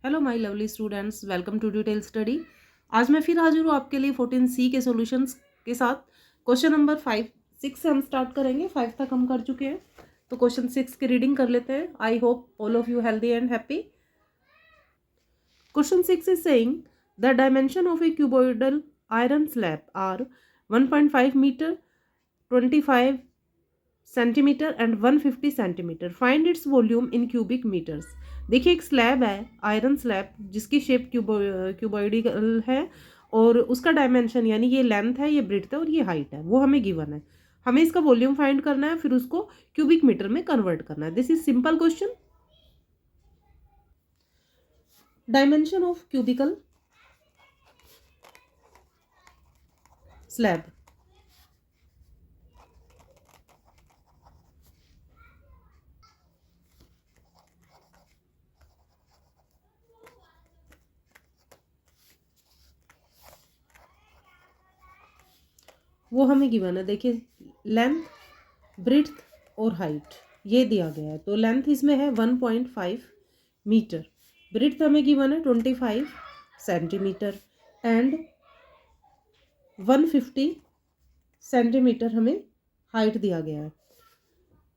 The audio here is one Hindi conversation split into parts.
Hello my lovely students, welcome to detail study. आज मैं फिर हाजिर हूँ आपके लिए 14C के सॉल्यूशंस के साथ। क्वेश्चन नंबर 5-6 से हम स्टार्ट करेंगे। 5 तक हम कर चुके हैं, तो क्वेश्चन 6 की रीडिंग कर लेते हैं। I hope all of you healthy and happy. Question 6 is saying the dimension of a cuboidal iron slab are 1.5 meter, 25 centimetre and 150 centimetre. Find its volume in cubic metres. देखिए, एक स्लैब है, आयरन स्लैब, जिसकी शेप क्यूबॉइडिकल है और उसका डायमेंशन यानी ये लेंथ है, ये ब्रेड्थ है और ये हाइट है, वो हमें गिवन है। हमें इसका वॉल्यूम फाइंड करना है, फिर उसको क्यूबिक मीटर में कन्वर्ट करना है। This is simple question. Dimension of cubicle slab. वो हमें गिवन है। देखिए, लेंथ, ब्रेड्थ और हाइट ये दिया गया है। तो लेंथ इसमें है 1.5 मीटर, ब्रेड्थ हमें गिवन है 25 सेंटीमीटर एंड 150 सेंटीमीटर हमें हाइट दिया गया है।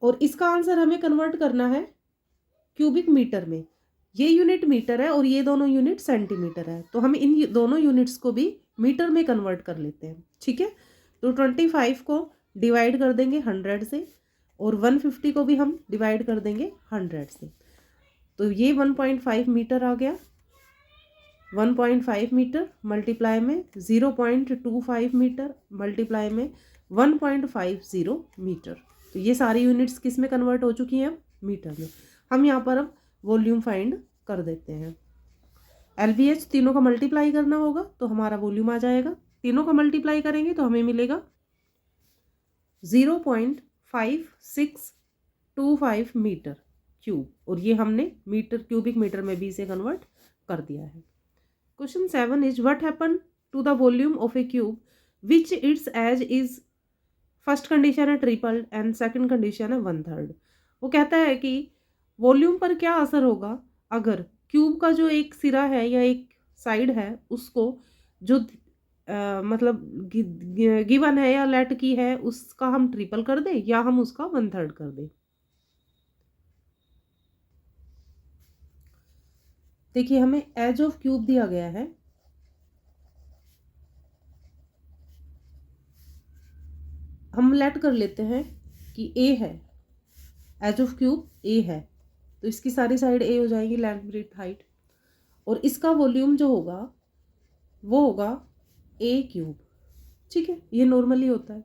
और इसका आंसर हमें कन्वर्ट करना है क्यूबिक मीटर में। ये यूनिट मीटर है और ये दोनों यूनिट सेंटीमीटर है, तो हम इन दोनों यूनिट्स को भी मीटर में कन्वर्ट कर लेते हैं। ठीक है, तो 25 को डिवाइड कर देंगे 100 से और 150 को भी हम डिवाइड कर देंगे 100 से। तो ये 1.5 मीटर आ गया। 1.5 मीटर मल्टीप्लाई में 0.25 मीटर मल्टीप्लाई में 1.50 मीटर। तो ये सारी यूनिट्स किस में कन्वर्ट हो चुकी हैं? मीटर में। हम यहाँ पर अब वॉल्यूम फाइंड कर देते हैं। LBH तीनों का मल्टीप्लाई करना होगा तो हमारा वॉल्यूम आ जाएगा। तीनों का मल्टीप्लाई करेंगे तो हमें मिलेगा 0.5625 मीटर क्यूब, और ये हमने मीटर क्यूबिक मीटर में भी इसे कन्वर्ट कर दिया है। Question 7 is what happen to the volume of a cube which its edge is first condition है ट्रिपल एंड सेकंड कंडीशन है 1/3। वो कहता है कि वॉल्यूम पर क्या असर होगा अगर क्यूब का जो एक सिरा है या एक साइड है उसको जो मतलब गिवन है या लेट की है उसका हम ट्रिपल कर दें या हम उसका 1/3 कर दें। देखिए, हमें एज ऑफ क्यूब दिया गया है। हम लेट कर लेते हैं कि ए है, एज ऑफ क्यूब ए है, तो इसकी सारी साइड ए हो जाएगी, लेंथ ब्रेड्थ हाइट, और इसका वॉल्यूम जो होगा वो होगा ए क्यूब। ठीक है, ये नॉर्मली होता है।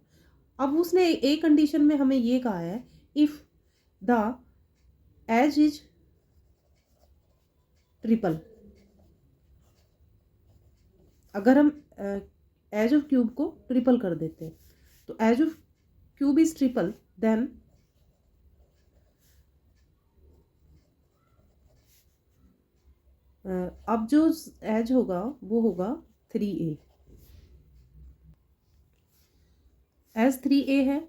अब उसने ए कंडीशन में हमें ये कहा है if the edge is triple. अगर हम एज ऑफ क्यूब को ट्रिपल कर देते हैं तो edge of cube is triple, then अब जो एज होगा वो होगा 3A। एज 3A है,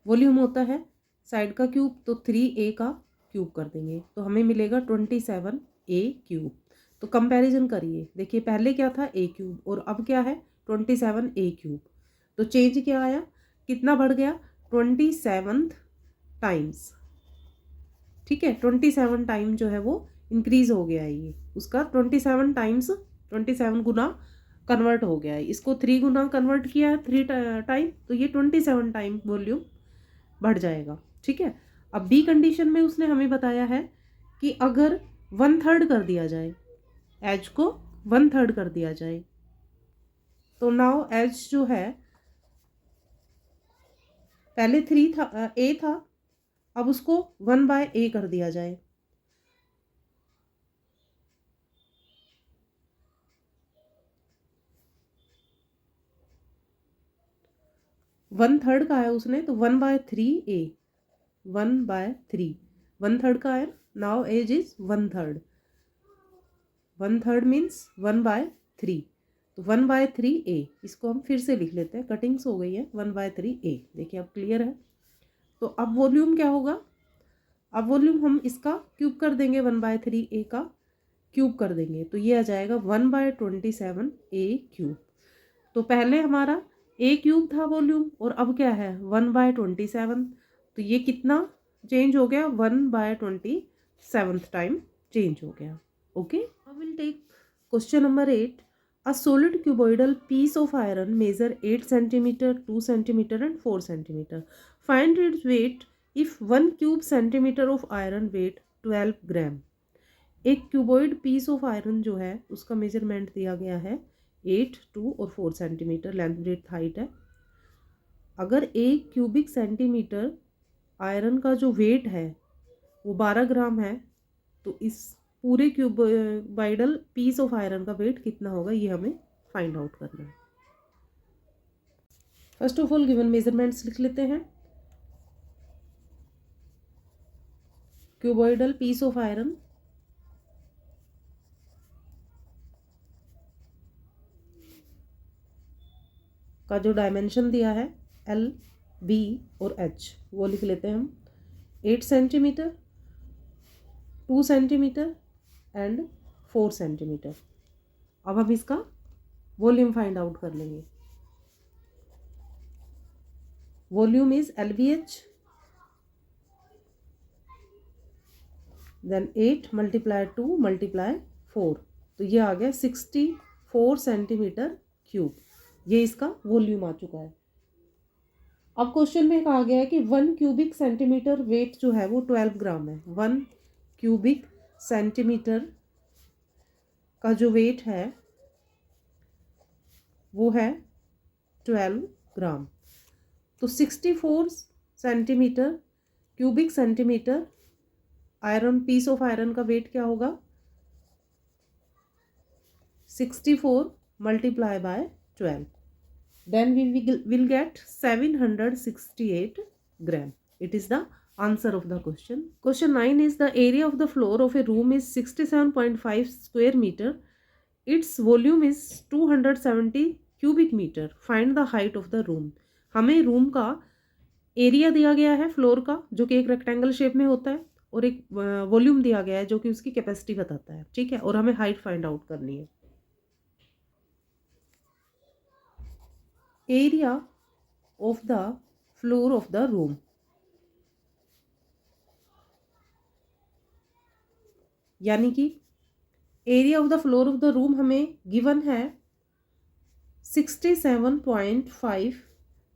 वॉल्यूम होता है साइड का क्यूब, तो 3A का क्यूब कर देंगे तो हमें मिलेगा 27A क्यूब। तो कंपैरिजन करिए, देखिए पहले क्या था A क्यूब और अब क्या है 27A क्यूब। तो चेंज क्या आया, कितना बढ़ गया? 27 टाइम्स। ठीक है, 27 टाइम जो है वो इंक्रीज हो गया है। ये उसका 27 टाइम्स 27 गुना कन्वर्ट हो गया है। इसको 3 गुना कन्वर्ट किया है 3 टाइम, तो ये 27 टाइम वॉल्यूम बढ़ जाएगा। ठीक है, अब बी कंडीशन में उसने हमें बताया है कि अगर 1/3 कर दिया जाए, एज को 1/3 कर दिया जाए, तो नाउ एज जो है पहले 3 था, ए था, अब उसको 1/A कर दिया जाए। वन थर्ड का है उसने, तो 1/3A, 1/3, 1/3 का है। नाउ एज इज 1/3, 1/3 मीन्स 1/3, तो 1/3A। इसको हम फिर से लिख लेते हैं, कटिंग्स हो गई है। 1/3A, देखिए अब क्लियर है। तो अब वॉल्यूम क्या होगा, अब वॉल्यूम हम इसका क्यूब कर देंगे, 1/3 ए का क्यूब कर देंगे तो ये आ जाएगा 1/27 ए क्यूब। तो पहले हमारा ए क्यूब था वॉल्यूम और अब क्या है 1/27, तो ये कितना चेंज हो गया 1/27 टाइम चेंज हो गया। Okay, I will take question number 8। A solid cuboidal piece of iron measure 8 centimeter, 2 centimeter and 4 centimeter. Find its weight if 1 cube centimeter of iron weight 12 gram. एक क्यूबॉइड पीस ऑफ आयरन जो है उसका मेजरमेंट दिया गया है 8, 2 और 4 सेंटीमीटर लेंथ ब्रेड्थ हाइट है। अगर एक क्यूबिक सेंटीमीटर आयरन का जो वेट है वो 12 ग्राम है तो इस पूरे क्यूबॉइडल पीस ऑफ आयरन का वेट कितना होगा ये हमें फाइंड आउट करना है। First of all given measurements लिख लेते हैं। क्यूबॉइडल पीस ऑफ आयरन का जो डायमेंशन दिया है L, B और H वो लिख लेते हैं हम 8 सेंटीमीटर, 2 सेंटीमीटर एंड 4 सेंटीमीटर। अब हम इसका वॉल्यूम फाइंड आउट कर लेंगे। वॉल्यूम इज LBH, देन 8 × 2 × 4 तो ये आ गया 64 सेंटीमीटर क्यूब। ये इसका वॉल्यूम आ चुका है। अब क्वेश्चन में कहा गया है कि 1 क्यूबिक सेंटीमीटर वेट जो है वो 12 ग्राम है। 1 क्यूबिक सेंटीमीटर का जो वेट है वो है 12 ग्राम। तो 64 centimetre cubic centimetre iron piece of iron का वेट क्या होगा 64 × 12, then we will get 768 gram. It is the answer of the question. Question 9 is the area of the floor of a room is 67.5 square meter. Its volume is 270 cubic meter. Find the height of the room. हमें रूम का एरिया दिया गया है फ्लोर का जो कि एक रेक्टेंगल शेप में होता है और एक वॉल्यूम दिया गया है जो कि उसकी कैपेसिटी बताता है। ठीक है, और हमें हाइट फाइंड आउट करनी है। Area of the floor of the room, यानी कि area of the floor of the room हमें गिवन है 67.5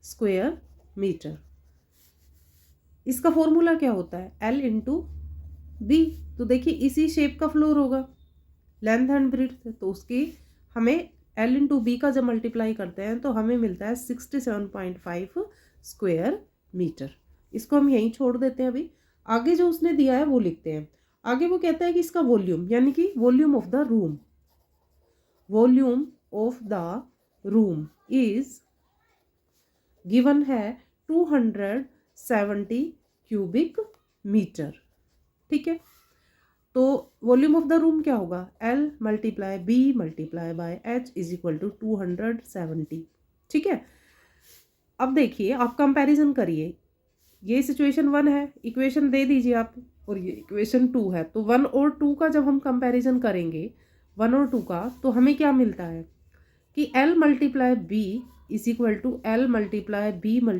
स्क्वायर मीटर। इसका फॉर्मूला क्या होता है L × B। तो देखिए इसी शेप का फ्लोर होगा, लेंथ एंड ब्रेड्थ, तो उसकी हमें L × B का जब मल्टीप्लाई करते हैं तो हमें मिलता है 67.5 स्क्वायर मीटर। इसको हम यहीं छोड़ देते हैं। अभी आगे जो उसने दिया है वो लिखते हैं। आगे वो कहता है कि इसका वॉल्यूम, यानी कि volume of the room, volume of the room is given है 270 क्यूबिक मीटर। ठीक है, तो वॉल्यूम ऑफ द रूम क्या होगा L × B × H = 270। ठीक है, अब देखिए आप कंपैरिजन करिए। ये सिचुएशन 1 है, इक्वेशन दे दीजिए आप, और ये इक्वेशन 2 है। तो 1 और 2 का जब हम कंपैरिजन करेंगे 1 और 2 का, तो हमें क्या मिलता है कि L × B = L × B ×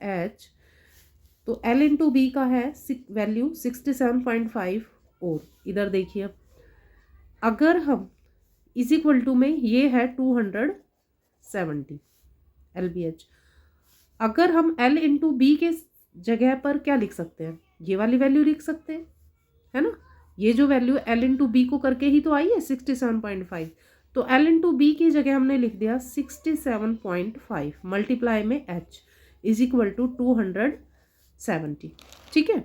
H। तो L × B का है वैल्यू 67.5 और इधर देखिए अब अगर हम = में ये है 270 LBH। अगर हम L × B के जगह पर क्या लिख सकते हैं, ये वाली वैल्यू लिख सकते हैं, है ना। ये जो वैल्यू L × B को करके ही तो आई है 67.5। तो L × B की जगह हमने लिख दिया 67.5 मल्टीप्लाई में H = 270। ठीक है,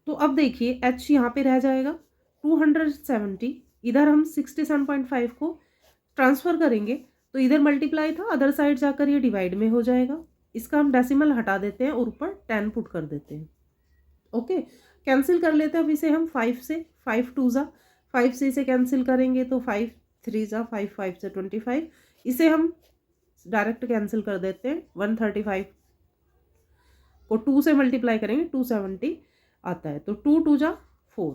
तो अब देखिए H यहाँ पे रह जाएगा 270, इधर हम 67.5 को ट्रांसफ़र करेंगे तो इधर मल्टीप्लाई था, अदर साइड जाकर ये डिवाइड में हो जाएगा। इसका हम डेसिमल हटा देते हैं और ऊपर 10 पुट कर देते हैं। ओके, कैंसिल कर लेते हैं अब इसे हम 5 से, 5 2 ज़ा 5 से इसे कैंसिल करेंगे तो 5 3 ज़ा 5 5 से 25। इसे हम डायरेक्ट कैंसिल कर देते हैं 135। को 2 से मल्टीप्लाई करेंगे 270 आता है, तो 2 2 जा 4,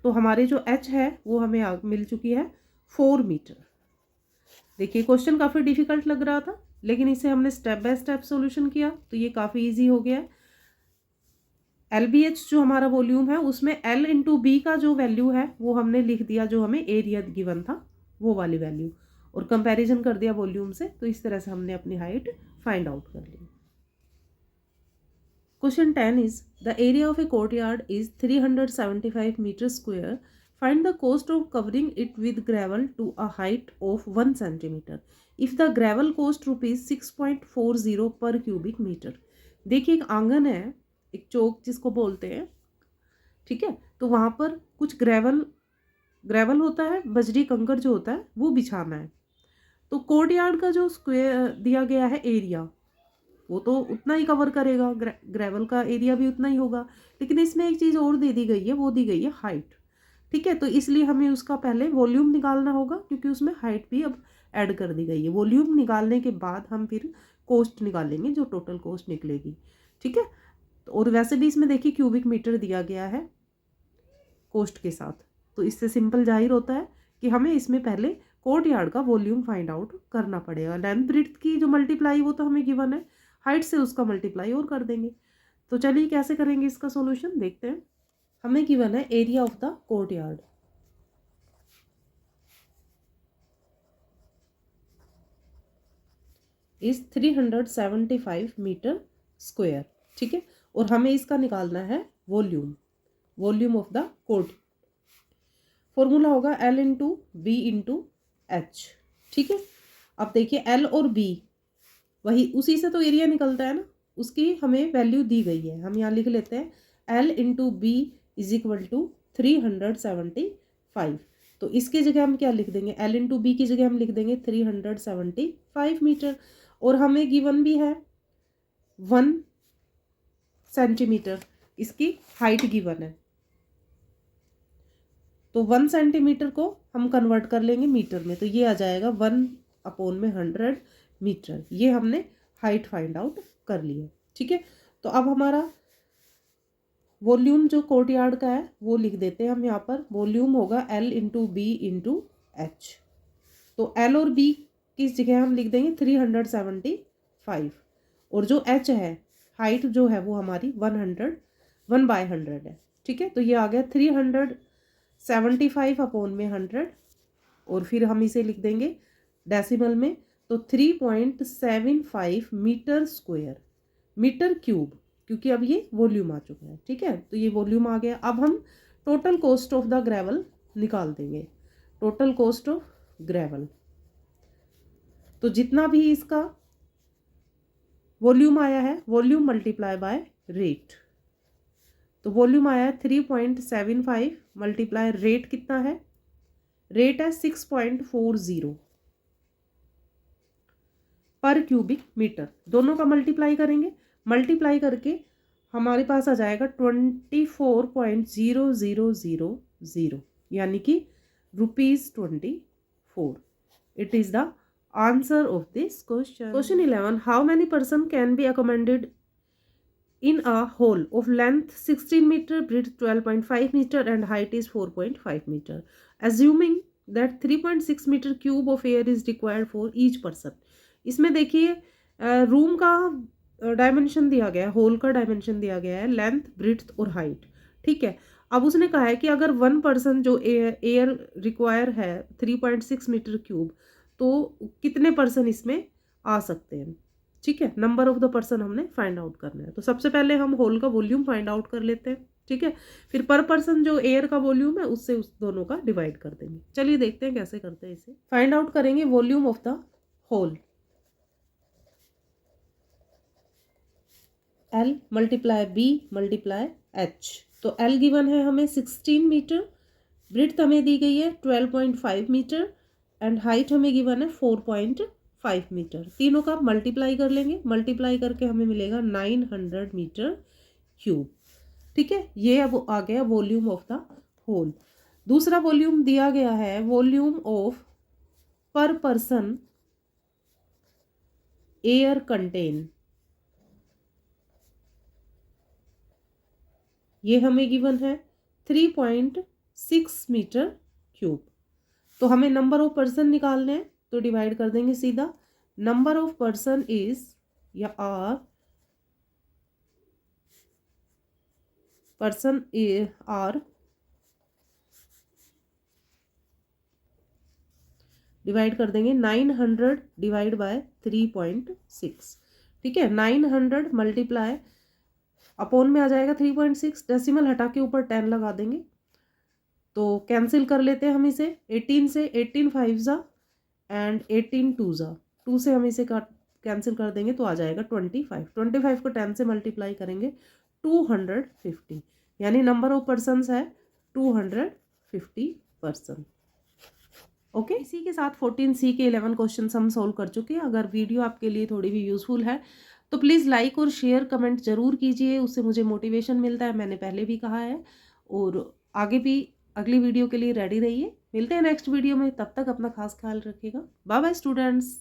तो हमारे जो h है वो हमें मिल चुकी है 4 मीटर। देखिए क्वेश्चन काफ़ी डिफिकल्ट लग रहा था, लेकिन इसे हमने स्टेप बाय स्टेप सॉल्यूशन किया तो ये काफ़ी इजी हो गया। LBH जो हमारा वॉल्यूम है उसमें L इंटू बी का जो वैल्यू है वो हमने लिख दिया, जो हमें एरिया गिवन था वो वाली वैल्यू, और कंपैरिजन कर दिया वॉल्यूम से, तो इस तरह से हमने अपनी हाइट फाइंड आउट कर ली। Question 10 is the area of a courtyard is 375 meters square. Find the cost of covering it with gravel to a height of 1 centimeter. If the gravel cost rupees 6.40 per cubic meter. देखिए एक आंगन है, एक चौक जिसको बोलते हैं, ठीक है, तो वहाँ पर कुछ ग्रेवल होता है, बजरी कंकर जो होता है वो बिछाना है। तो कोर्टयार्ड का जो स्क्वायर दिया गया है एरिया वो तो उतना ही कवर करेगा, ग्रेवल का एरिया भी उतना ही होगा, लेकिन इसमें एक चीज़ और दे दी गई है, वो दी गई है हाइट, ठीक है, तो इसलिए हमें उसका पहले वॉल्यूम निकालना होगा क्योंकि उसमें हाइट भी अब ऐड कर दी गई है। वॉल्यूम निकालने के बाद हम फिर कॉस्ट निकालेंगे, जो टोटल कॉस्ट निकलेगी, ठीक है। और वैसे भी इसमें देखिए क्यूबिक मीटर दिया गया है कॉस्ट के साथ, तो इससे सिंपल जाहिर होता है कि हमें इसमें पहले कोर्टयार्ड का वॉल्यूम फाइंड आउट करना पड़ेगा। लेंथ ब्रेड्थ की जो मल्टीप्लाई वो तो हमें गिवन है, हाइट से उसका मल्टीप्लाई और कर देंगे। तो चलिए कैसे करेंगे इसका सॉल्यूशन देखते हैं। हमें गिवन है area of the courtyard is 375 metre square, ठीक है, और हमें इसका निकालना है volume of the court. Formula होगा L into B into H, ठीक है। अब देखिए L और B वही, उसी से तो एरिया निकलता है ना, उसकी हमें वैल्यू दी गई है, हम यहाँ लिख लेते हैं L into B is equal to 375। तो इसकी जगह हम क्या लिख देंगे, L इंटू बी की जगह हम लिख देंगे 375 मीटर, और हमें गिवन भी है 1 सेंटीमीटर इसकी हाइट गिवन है, तो 1 सेंटीमीटर को हम कन्वर्ट कर लेंगे मीटर में, तो ये आ जाएगा 1/100 मीटर। ये हमने हाइट फाइंड आउट कर ली है, ठीक है। तो अब हमारा वॉल्यूम जो कोर्टयार्ड का है वो लिख देते हैं हम यहाँ पर, वॉल्यूम होगा L into B into H. तो L और B की जगह हम लिख देंगे 375, और जो H है हाइट जो है वो हमारी 1/100 है, ठीक है। तो ये आ गया 375/100, और फिर हम इसे लिख देंगे डेसिमल में, तो 3.75 मीटर स्क्वायर, मीटर क्यूब, क्योंकि अब ये वॉल्यूम आ चुका है, ठीक है। तो ये वॉल्यूम आ गया। अब हम total cost of the gravel निकाल देंगे, टोटल कॉस्ट ऑफ ग्रेवल, तो जितना भी इसका वॉल्यूम आया है, वॉल्यूम मल्टीप्लाई बाय रेट, तो वॉल्यूम आया है 3.75 मल्टीप्लाई रेट कितना है, रेट है 6.40 पर क्यूबिक मीटर, दोनों का मल्टीप्लाई करेंगे, मल्टीप्लाई करके हमारे पास आ जाएगा 24.0000, यानी कि ₹24। It is the answer of this question. Question 11, how many person can be accommodated in a hole of length 16 meter, breadth 12.5 meter and height is 4.5 meter, assuming that 3.6 meter cube of air is required for each person। इसमें देखिए रूम का डायमेंशन दिया गया है, होल का डायमेंशन दिया गया है, लेंथ ब्रेड्थ और हाइट, ठीक है। अब उसने कहा है कि अगर 1 पर्सन जो एयर रिक्वायर है 3.6 मीटर क्यूब, तो कितने पर्सन इसमें आ सकते हैं, ठीक है। नंबर ऑफ द पर्सन हमने फाइंड आउट करना है, तो सबसे पहले हम होल का वॉल्यूम फाइंड आउट कर लेते हैं, ठीक है, फिर पर पर्सन जो एयर का वॉल्यूम है उससे उस दोनों का डिवाइड कर देंगे। चलिए देखते हैं कैसे करते हैं इसे। फाइंड आउट करेंगे volume of the hole, L multiply B multiply H, तो L गिवन है हमें 16 मीटर, ब्रेड्थ हमें दी गई है 12.5 मीटर एंड हाइट हमें गिवन है 4.5 मीटर, तीनों का मल्टीप्लाई कर लेंगे, मल्टीप्लाई करके हमें मिलेगा 900 मीटर क्यूब, ठीक है। ये अब आ गया वॉल्यूम ऑफ द होल। दूसरा वॉल्यूम दिया गया है वॉल्यूम ऑफ पर पर्सन एयर कंटेन, ये हमें गिवन है 3.6 मीटर क्यूब। तो हमें नंबर ऑफ पर्सन निकालने हैं, तो डिवाइड कर देंगे सीधा। नंबर ऑफ पर्सन इज या आर, पर्सन आर डिवाइड कर देंगे 900 डिवाइड बाय 3.6। ठीक है, 900 मल्टीप्लाई अपॉन में आ जाएगा 3.6, डेसिमल हटा के ऊपर 10 लगा देंगे तो कैंसिल कर लेते हैं हम इसे। 18 से 18 5 ज़ा एंड 18 2 ज़ा, 2 से हम इसे कैंसिल कर देंगे तो आ जाएगा 25। 25 को 10 से मल्टीप्लाई करेंगे 250, यानी नंबर ऑफ पर्सनस है 250 पर्सन। ओके, इसी के साथ 14C के 11 क्वेश्चन हम सोल्व कर चुके हैं। अगर वीडियो आपके लिए थोड़ी भी यूज़फुल है तो प्लीज़ लाइक और शेयर कमेंट ज़रूर कीजिए, उससे मुझे मोटिवेशन मिलता है, मैंने पहले भी कहा है। और आगे भी अगली वीडियो के लिए रेडी रहिए। मिलते हैं नेक्स्ट वीडियो में, तब तक अपना खास ख्याल रखिएगा। Bye bye students.